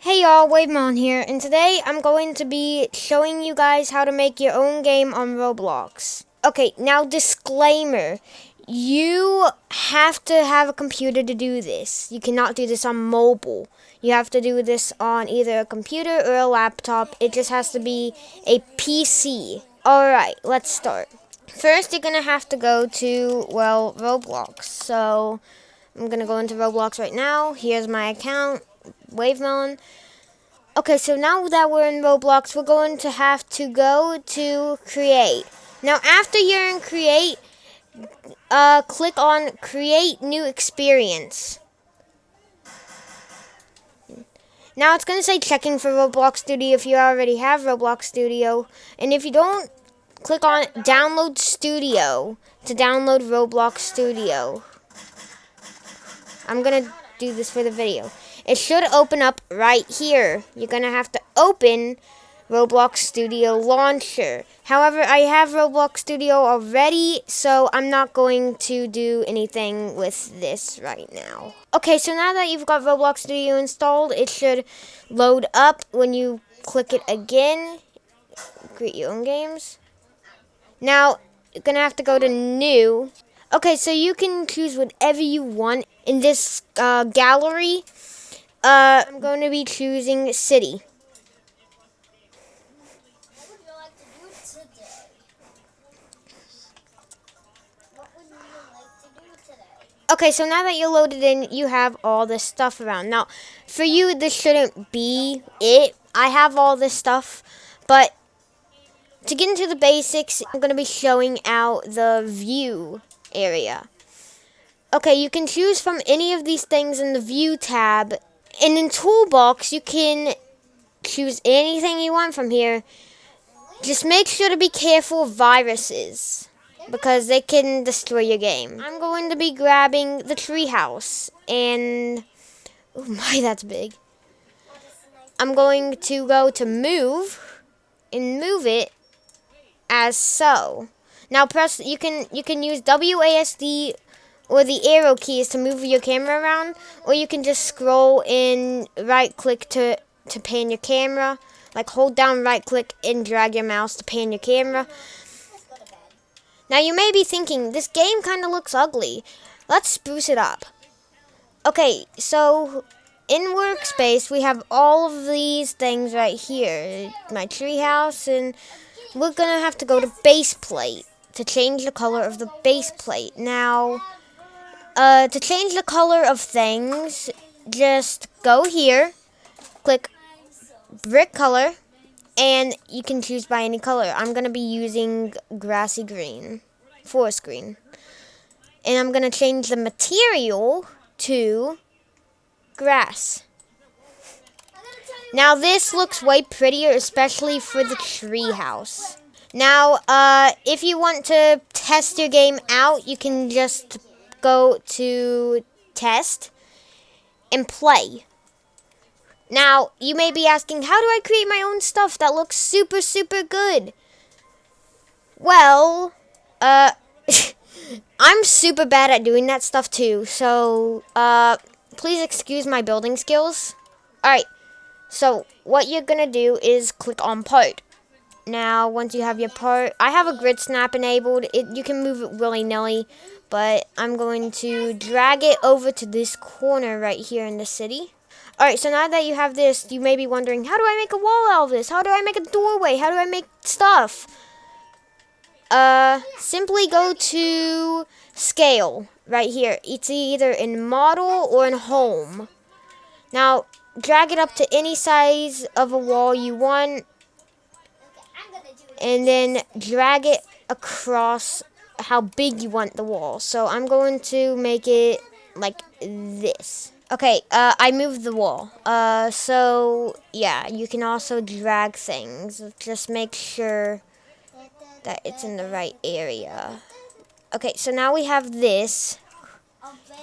Hey y'all, Wavemon here, and today I'm going to be showing you guys how to make your own game on Roblox. Okay, now disclaimer. You have to have a computer to do this. You cannot do this on mobile. You have to do this on either a computer or a laptop. It just has to be a PC. Alright, let's start. First, you're going to have to go to, Roblox. So, I'm going to go into Roblox right now. Here's my account, Wavemelon. Okay, so now that we're in Roblox, we're going to have to go to Create. Now, after you're in Create, click on Create New Experience. Now, it's going to say checking for Roblox Studio if you already have Roblox Studio. And if you don't, click on Download Studio to download Roblox Studio. I'm going to do this for the video. It should open up right here. You're going to have to open Roblox Studio Launcher. However, I have Roblox Studio already, so I'm not going to do anything with this right now. Okay, so now that you've got Roblox Studio installed, it should load up when you click it again. Create your own games. Now, you're going to have to go to New. Okay, so you can choose whatever you want in this gallery. I'm going to be choosing City. What would you like to do today? What would you like to do today? Okay, so now that you're loaded in, you have all this stuff around. Now, for you, this shouldn't be it. I have all this stuff, but to get into the basics, I'm going to be showing out the view area. Okay, you can choose from any of these things in the view tab. And in Toolbox, you can choose anything you want from here. Just make sure to be careful of viruses, because they can destroy your game. I'm going to be grabbing the treehouse, and oh my, that's big. I'm going to go to move and move it as so. Now press. You can use WASD or the arrow keys to move your camera around, or you can just scroll and right click to pan your camera. Like hold down right click and drag your mouse to pan your camera. Now you may be thinking, this game kind of looks ugly. Let's spruce it up. Okay, so in Workspace we have all of these things right here. My treehouse, and we're gonna have to go to base plate to change the color of the base plate. Now, to change the color of things, just go here, click brick color, and you can choose by any color. I'm going to be using grassy green, forest green. And I'm going to change the material to grass. Now this looks way prettier, especially for the tree house. Now, if you want to test your game out, you can just go to test and play. Now, you may be asking, how do I create my own stuff that looks super, super good? Well, I'm super bad at doing that stuff too, so, please excuse my building skills. Alright, so what you're gonna do is click on part. Now, once you have your part, I have a grid snap enabled. You can move it willy-nilly, but I'm going to drag it over to this corner right here in the city. Alright, so now that you have this, you may be wondering, how do I make a wall out of this? How do I make a doorway? How do I make stuff? Simply go to scale right here. It's either in model or in home. Now, drag it up to any size of a wall you want, and then drag it across how big you want the wall. So I'm going to make it like this. Okay, I moved the wall. So yeah, you can also drag things. Just make sure that it's in the right area. Okay, so now we have this.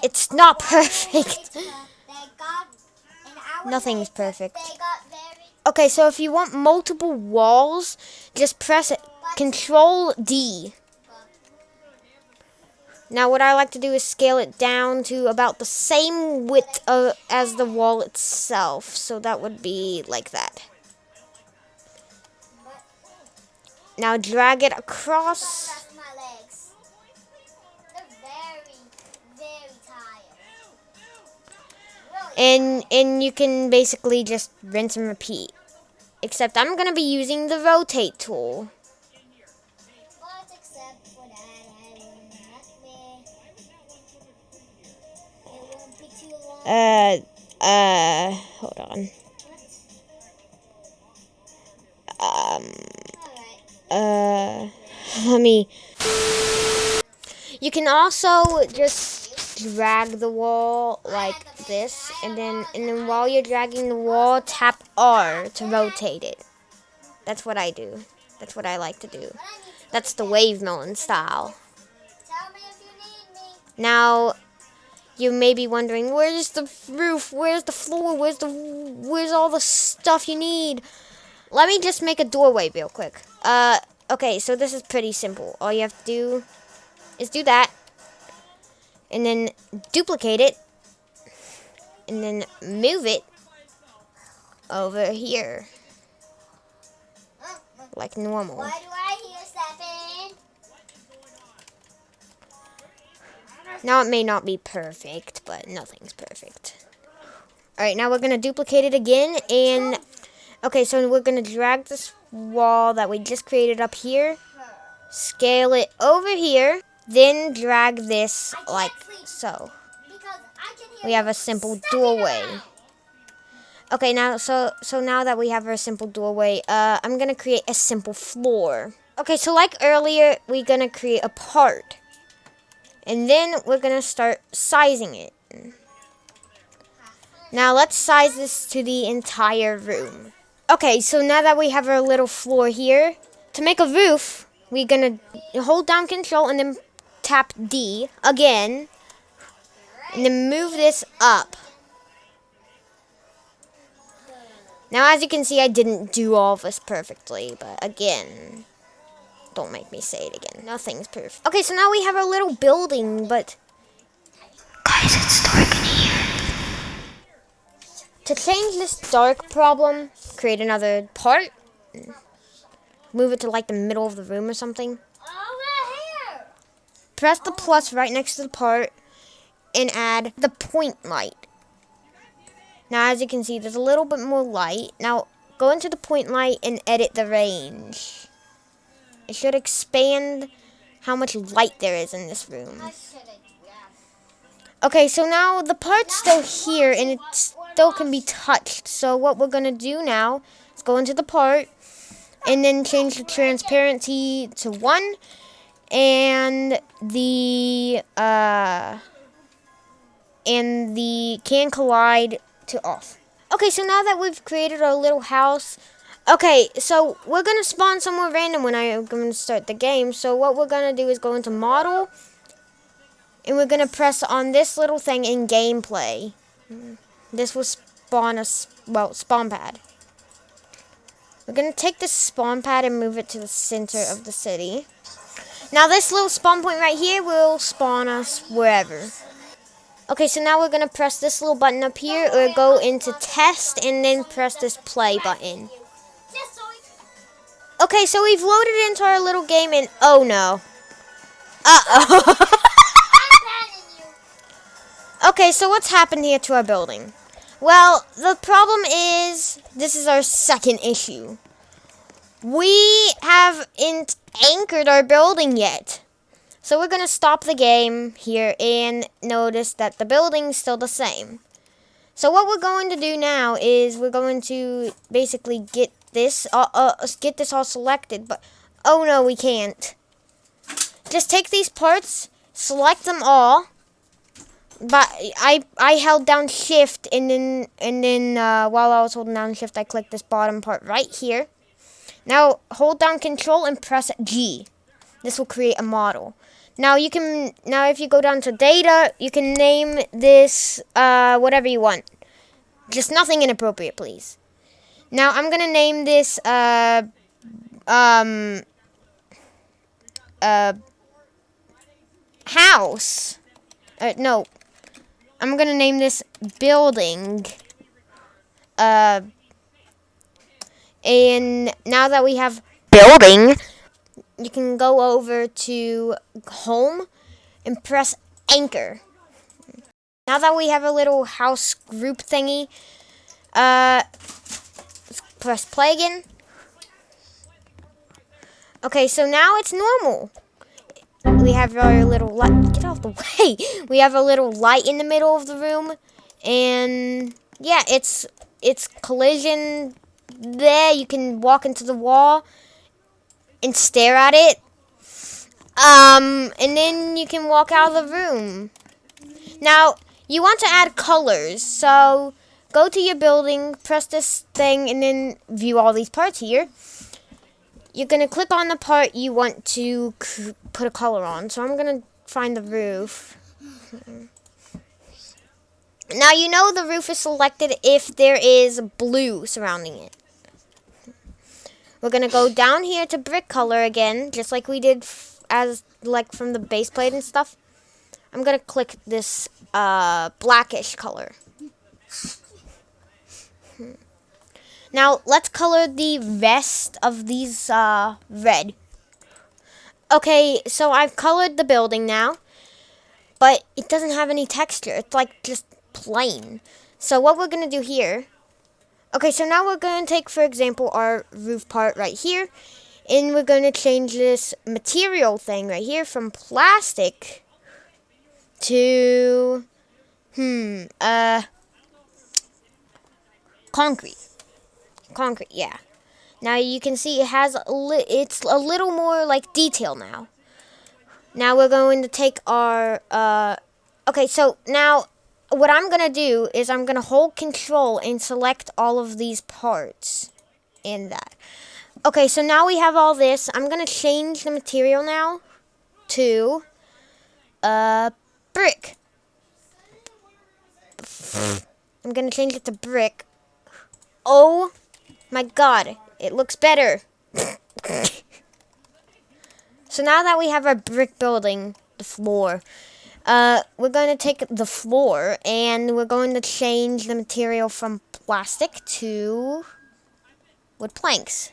It's not perfect. Nothing's perfect. Okay, so if you want multiple walls, just press Control D. Now what I like to do is scale it down to about the same width as the wall itself. So that would be like that. But Now drag it don't across. press my legs. They're very, very tired. Really And you can basically just rinse and repeat. Except I'm going to be using the rotate tool. but except for that, I will not be. It won't be too long. Hold on. Alright. Let me. You can also just drag the wall like this, and then while you're dragging the wall, tap R to rotate it. That's what I do. That's what I like to do. But I need to That's the wave melon style. tell me if you need me. Now, you may be wondering, where's the roof? Where's the floor? Where's all the stuff you need? Let me just make a doorway real quick. Okay, so this is pretty simple. All you have to do is do that, and then duplicate it, and then move it over here, like normal. Why do I hear stepping? Now it may not be perfect, but nothing's perfect. Alright, now we're going to duplicate it again, and okay, so we're going to drag this wall that we just created up here, scale it over here, then drag this like so. Because I can hear We have a simple stepping doorway. around. Okay, now so now that we have our simple doorway, I'm gonna create a simple floor. Okay, so like earlier, we're gonna create a part, and then we're gonna start sizing it. Now let's size this to the entire room. Okay, so now that we have our little floor here, to make a roof, we're gonna hold down Control and then tap D again, and then move this up. Now, as you can see, I didn't do all of this perfectly, but again, don't make me say it again. Nothing's perfect. Okay, so now we have our little building, but guys, it's dark in here. To change this dark problem, create another part. Move it to like the middle of the room or something. Over here. Press the plus right next to the part and add the point light. Now, as you can see, there's a little bit more light. Now, go into the point light and edit the range. It should expand how much light there is in this room. I should have grabbed. Okay, so now the part's still here and it still can be touched. So what we're going to do now is go into the part and then change the transparency to 1 and the can collide to off. Okay, so now that we've created our little house, okay, so we're going to spawn somewhere random when I'm going to start the game. So what we're going to do is go into model, and we're going to press on this little thing in gameplay. This will spawn a, spawn pad. We're going to take this spawn pad and move it to the center of the city. Now this little spawn point right here will spawn us wherever. Okay, so now we're going to press this little button up here, or go into test, and then press this play button. Just so Okay, so we've loaded into our little game, and oh no. Uh-oh. I'm banning you. Okay, so what's happened here to our building? Well, the problem is, this is our second issue. We haven't anchored our building yet. So we're going to stop the game here and notice that the building's still the same. So what we're going to do now is we're going to basically get this all selected, but oh no, we can't. Just take these parts, select them all. But I held down shift and then while I was holding down shift, I clicked this bottom part right here. Now hold down Control and press G. This will create a model. Now if you go down to data, you can name this whatever you want. Just nothing inappropriate, please. Now I'm gonna name this house. No, I'm gonna name this building. And now that we have building, you can go over to home and press anchor. Now that we have a little house group thingy, let's press play again. Okay, so now it's normal. We have our little light. Get out of the way. We have a little light in the middle of the room, and yeah, it's collision. There, you can walk into the wall and stare at it. And then you can walk out of the room. Now, you want to add colors, so go to your building, press this thing, and then view all these parts here. You're going to click on the part you want to put a color on. So I'm going to find the roof. Now, you know the roof is selected if there is blue surrounding it. We're going to go down here to brick color again, just like we did as like from the base plate and stuff. I'm going to click this blackish color. Now, let's color the rest of these red. Okay, so I've colored the building now, but it doesn't have any texture. It's like just plain. So what we're going to do here, okay, so now we're going to take, for example, our roof part right here, and we're going to change this material thing right here from plastic to, concrete. Concrete, yeah. Now you can see it has it's a little more like detail now. Now we're going to take our okay, so now what I'm going to do is I'm going to hold control and select all of these parts in that. Okay, so now we have all this. I'm going to change the material now to brick. I'm going to change it to brick. Oh my god, it looks better. So now that we have our brick building, the floor, we're going to take the floor and we're going to change the material from plastic to wood planks.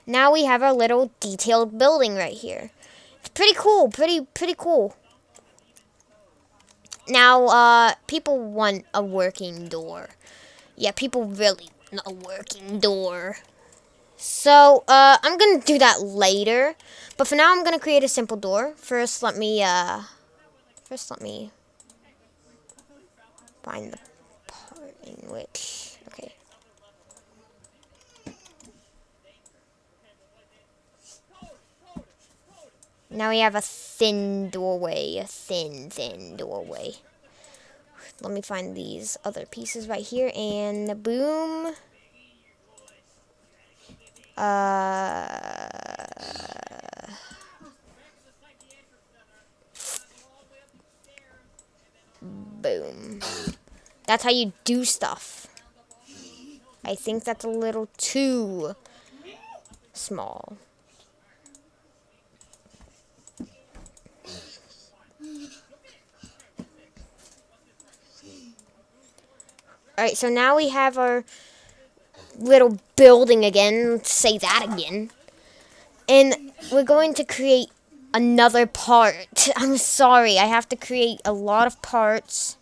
Now we have our little detailed building right here. It's pretty cool, pretty cool. Now, people want a working door. Yeah, people really want a working door. So, I'm going to do that later. But for now, I'm going to create a simple door. First, let me find the part in which, okay. Now we have a thin doorway, a thin doorway. Let me find these other pieces right here, and boom. Boom. That's how you do stuff. I think that's a little too small. Alright, so now we have our little building again. Let's say that again. And we're going to create another part. I'm sorry, I have to create a lot of parts.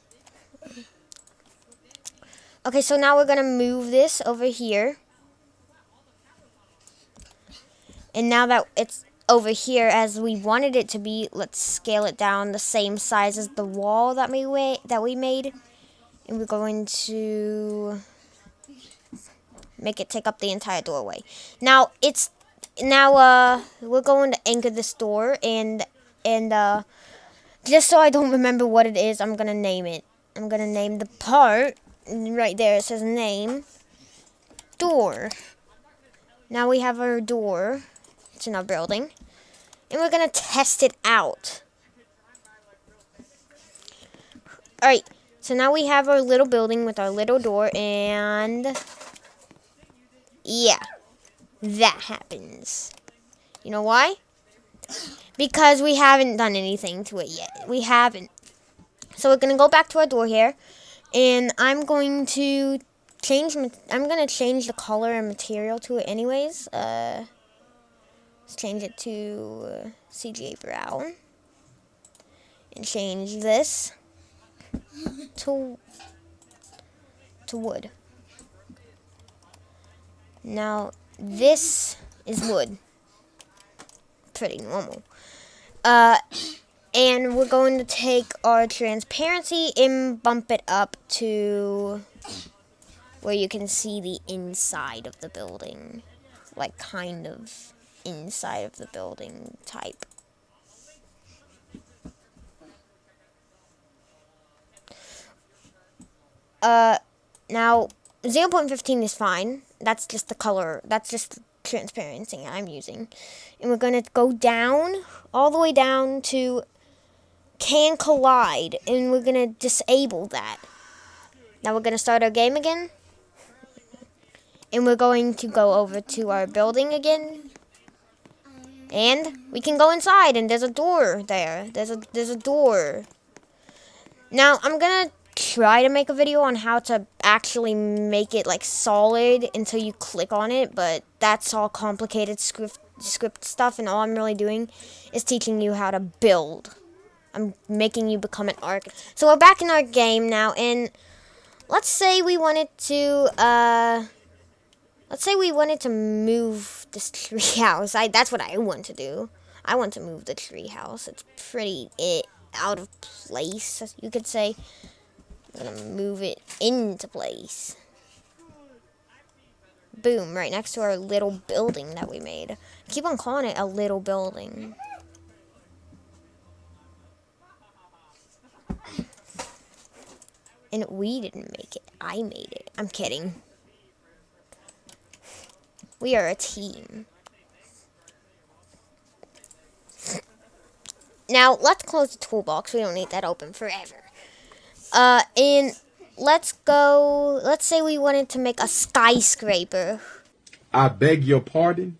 Okay, so now we're going to move this over here. And now that it's over here as we wanted it to be, let's scale it down the same size as the wall that we made. And we're going to make it take up the entire doorway. Now we're going to anchor this door, and just so I don't remember what it is, I'm gonna name it. I'm gonna name the part right there. It says name door. Now we have our door. It's in our building, and we're gonna test it out. All right. So now we have our little building with our little door, and yeah, that happens. You know why? because we haven't done anything to it yet. We haven't. So we're gonna go back to our door here, and I'm going to change the color and material to it anyways. Let's change it to CGA brown, and change this to wood. Now this is wood, pretty normal. And we're going to take our transparency and bump it up to where you can see the inside of the building, like kind of inside of the building type. Now 0.15 is fine. That's just the color. That's just the transparency I'm using. And we're going to go down, all the way down to can collide, and we're going to disable that. Now we're going to start our game again. And we're going to go over to our building again. And we can go inside, and there's a door there. There's a door. Now I'm going to try to make a video on how to actually make it like solid until you click on it, but that's all complicated script stuff, and all I'm really doing is teaching you how to build. I'm making you become an architect. So we're back in our game now, and let's say we wanted to move this tree house. That's what I want to do. I want to move the tree house. It's pretty out of place, you could say. I'm gonna move it into place. Boom, right next to our little building that we made. I keep on calling it a little building. And we didn't make it. I made it. I'm kidding. We are a team. Now, let's close the toolbox. We don't need that open forever. And let's say we wanted to make a skyscraper. I beg your pardon?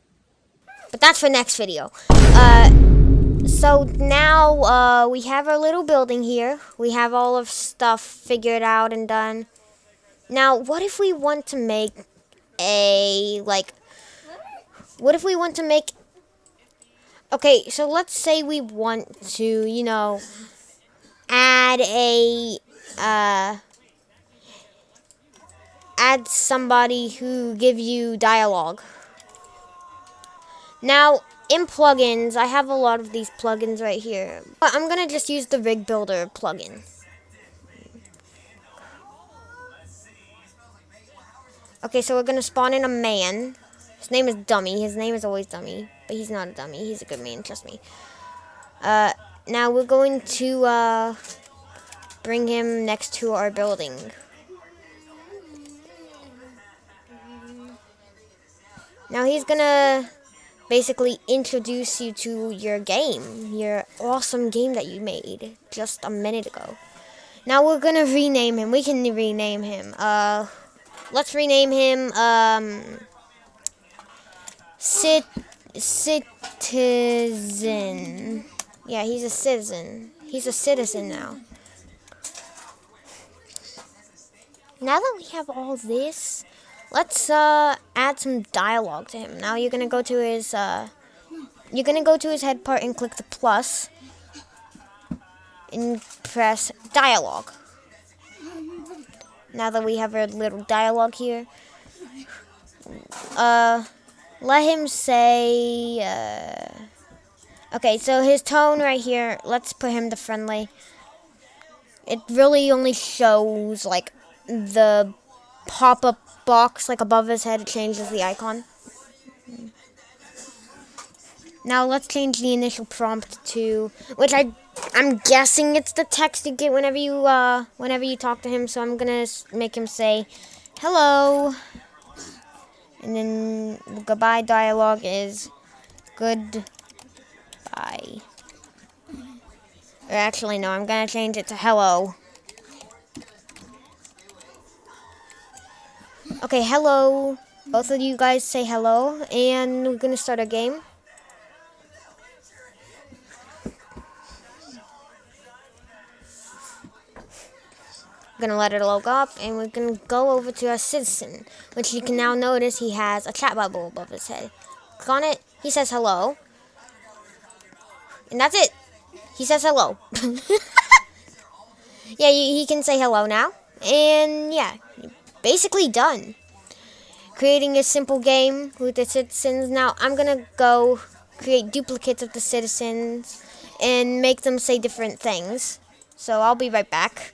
But that's for next video. So now, we have our little building here. We have all of stuff figured out and done. Now, what if we want to make okay, so let's say we want to, add somebody who give you dialogue. Now, in plugins, I have a lot of these plugins right here. But I'm going to just use the Rig Builder plugin. Okay, so we're going to spawn in a man. His name is Dummy. His name is always Dummy. But he's not a dummy. He's a good man, trust me. Now we're going to bring him next to our building. Now he's gonna basically introduce you to your game, your awesome game that you made just a minute ago. Now we're gonna rename him. We can rename him. Let's rename him Citizen. Yeah, he's a citizen. He's a citizen now. Now that we have all this, let's add some dialogue to him. Now you're gonna go to his head part and click the plus and press dialogue. Now that we have our little dialogue here, let him say okay, so his tone right here, let's put him to friendly. It really only shows like the pop-up box like above his head. It changes the icon. Now let's change the initial prompt to, which I'm guessing it's the text you get whenever you talk to him. So I'm gonna make him say hello, and then the goodbye dialogue is goodbye. Or actually no, I'm gonna change it to hello. Okay, hello. Both of you guys say hello, and we're gonna start a game. gonna let it load up, and we're gonna go over to our citizen, which you can now notice he has a chat bubble above his head. Click on it. He says hello, and that's it. He says hello. Yeah, he can say hello now, and yeah, basically done. Creating a simple game with the citizens. Now I'm gonna go create duplicates of the citizens and make them say different things. So I'll be right back.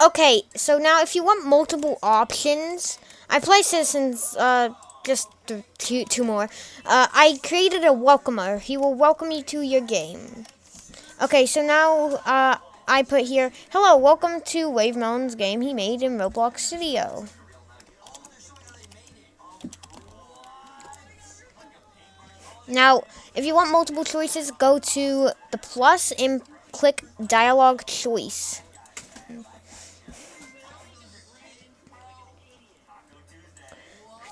Okay, so now if you want multiple options, I play citizens just two more. I created a welcomer. He will welcome you to your game. Okay, so now I put here, hello, welcome to Wave Melon's game he made in Roblox Studio. Now, if you want multiple choices, go to the plus and click dialogue choice.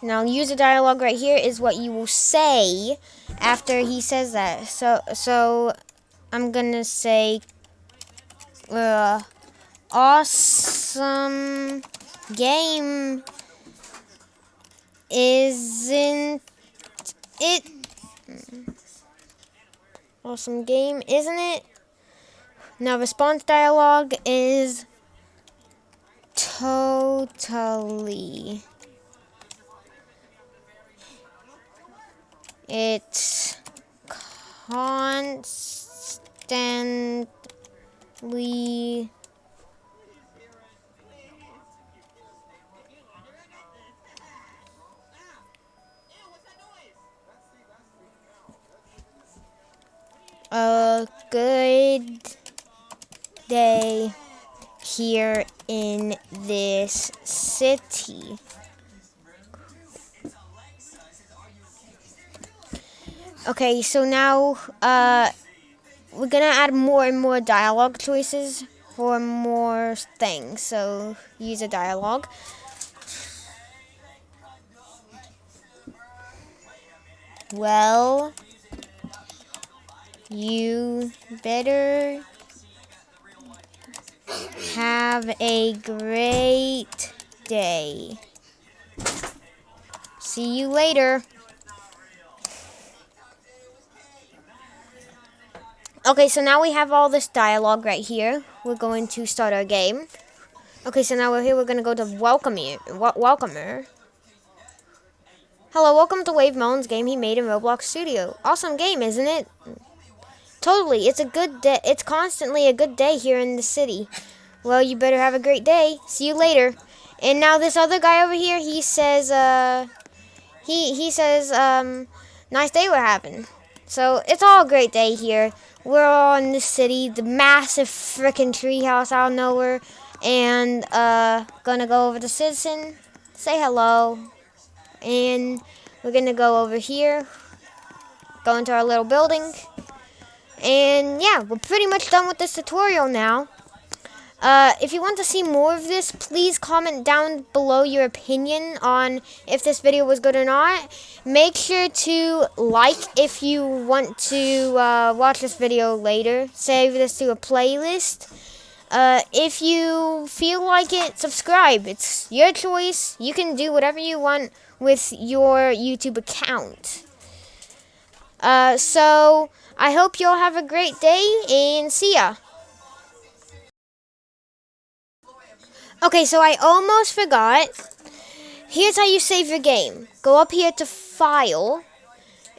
Now, user dialogue right here is what you will say after he says that. So I'm gonna say, awesome game, isn't it? Awesome game, isn't it? Now, response dialogue is totally. It's constantly a good day here in this city. Okay, so now we're gonna add more and more dialogue choices for more things. So use a dialogue. Well, you better have a great day. See you later. Okay, so now we have all this dialogue right here. We're going to start our game. Okay, so now we're here. We're going to go to welcomer. Hello, welcome to Wave Melon's game he made in Roblox Studio. Awesome game, isn't it? Totally, it's a good day. It's constantly a good day here in the city. Well, you better have a great day. See you later. And now this other guy over here, he says, he says, nice day we're having. So it's all a great day here. We're all in the city, the massive freaking treehouse out of nowhere, and gonna go over to Citizen, say hello, and we're gonna go over here, go into our little building, and yeah, we're pretty much done with this tutorial now. If you want to see more of this, please comment down below your opinion on if this video was good or not. Make sure to like if you want to watch this video later. Save this to a playlist. If you feel like it, subscribe. It's your choice. You can do whatever you want with your YouTube account. So, I hope you all have a great day, and see ya. Okay, so I almost forgot. Here's how you save your game. Go up here to File,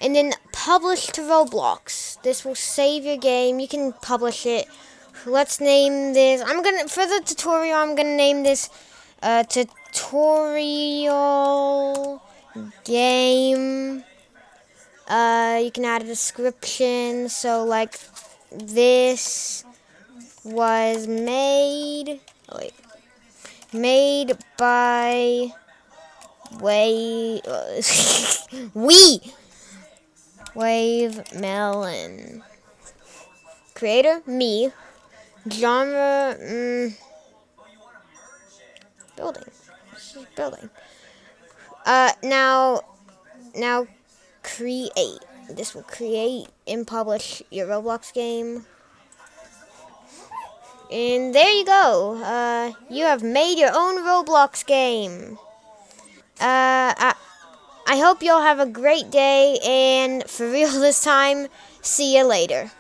and then Publish to Roblox. This will save your game. You can publish it. Let's name this. For the tutorial, I'm gonna name this tutorial game. You can add a description. So like, this was made. Oh, wait. Made by Wave Melon. Creator, me. Genre, building. This is building. Now create. This will create and publish your Roblox game. And there you go. You have made your own Roblox game. I hope you all have a great day, and for real this time, see you later.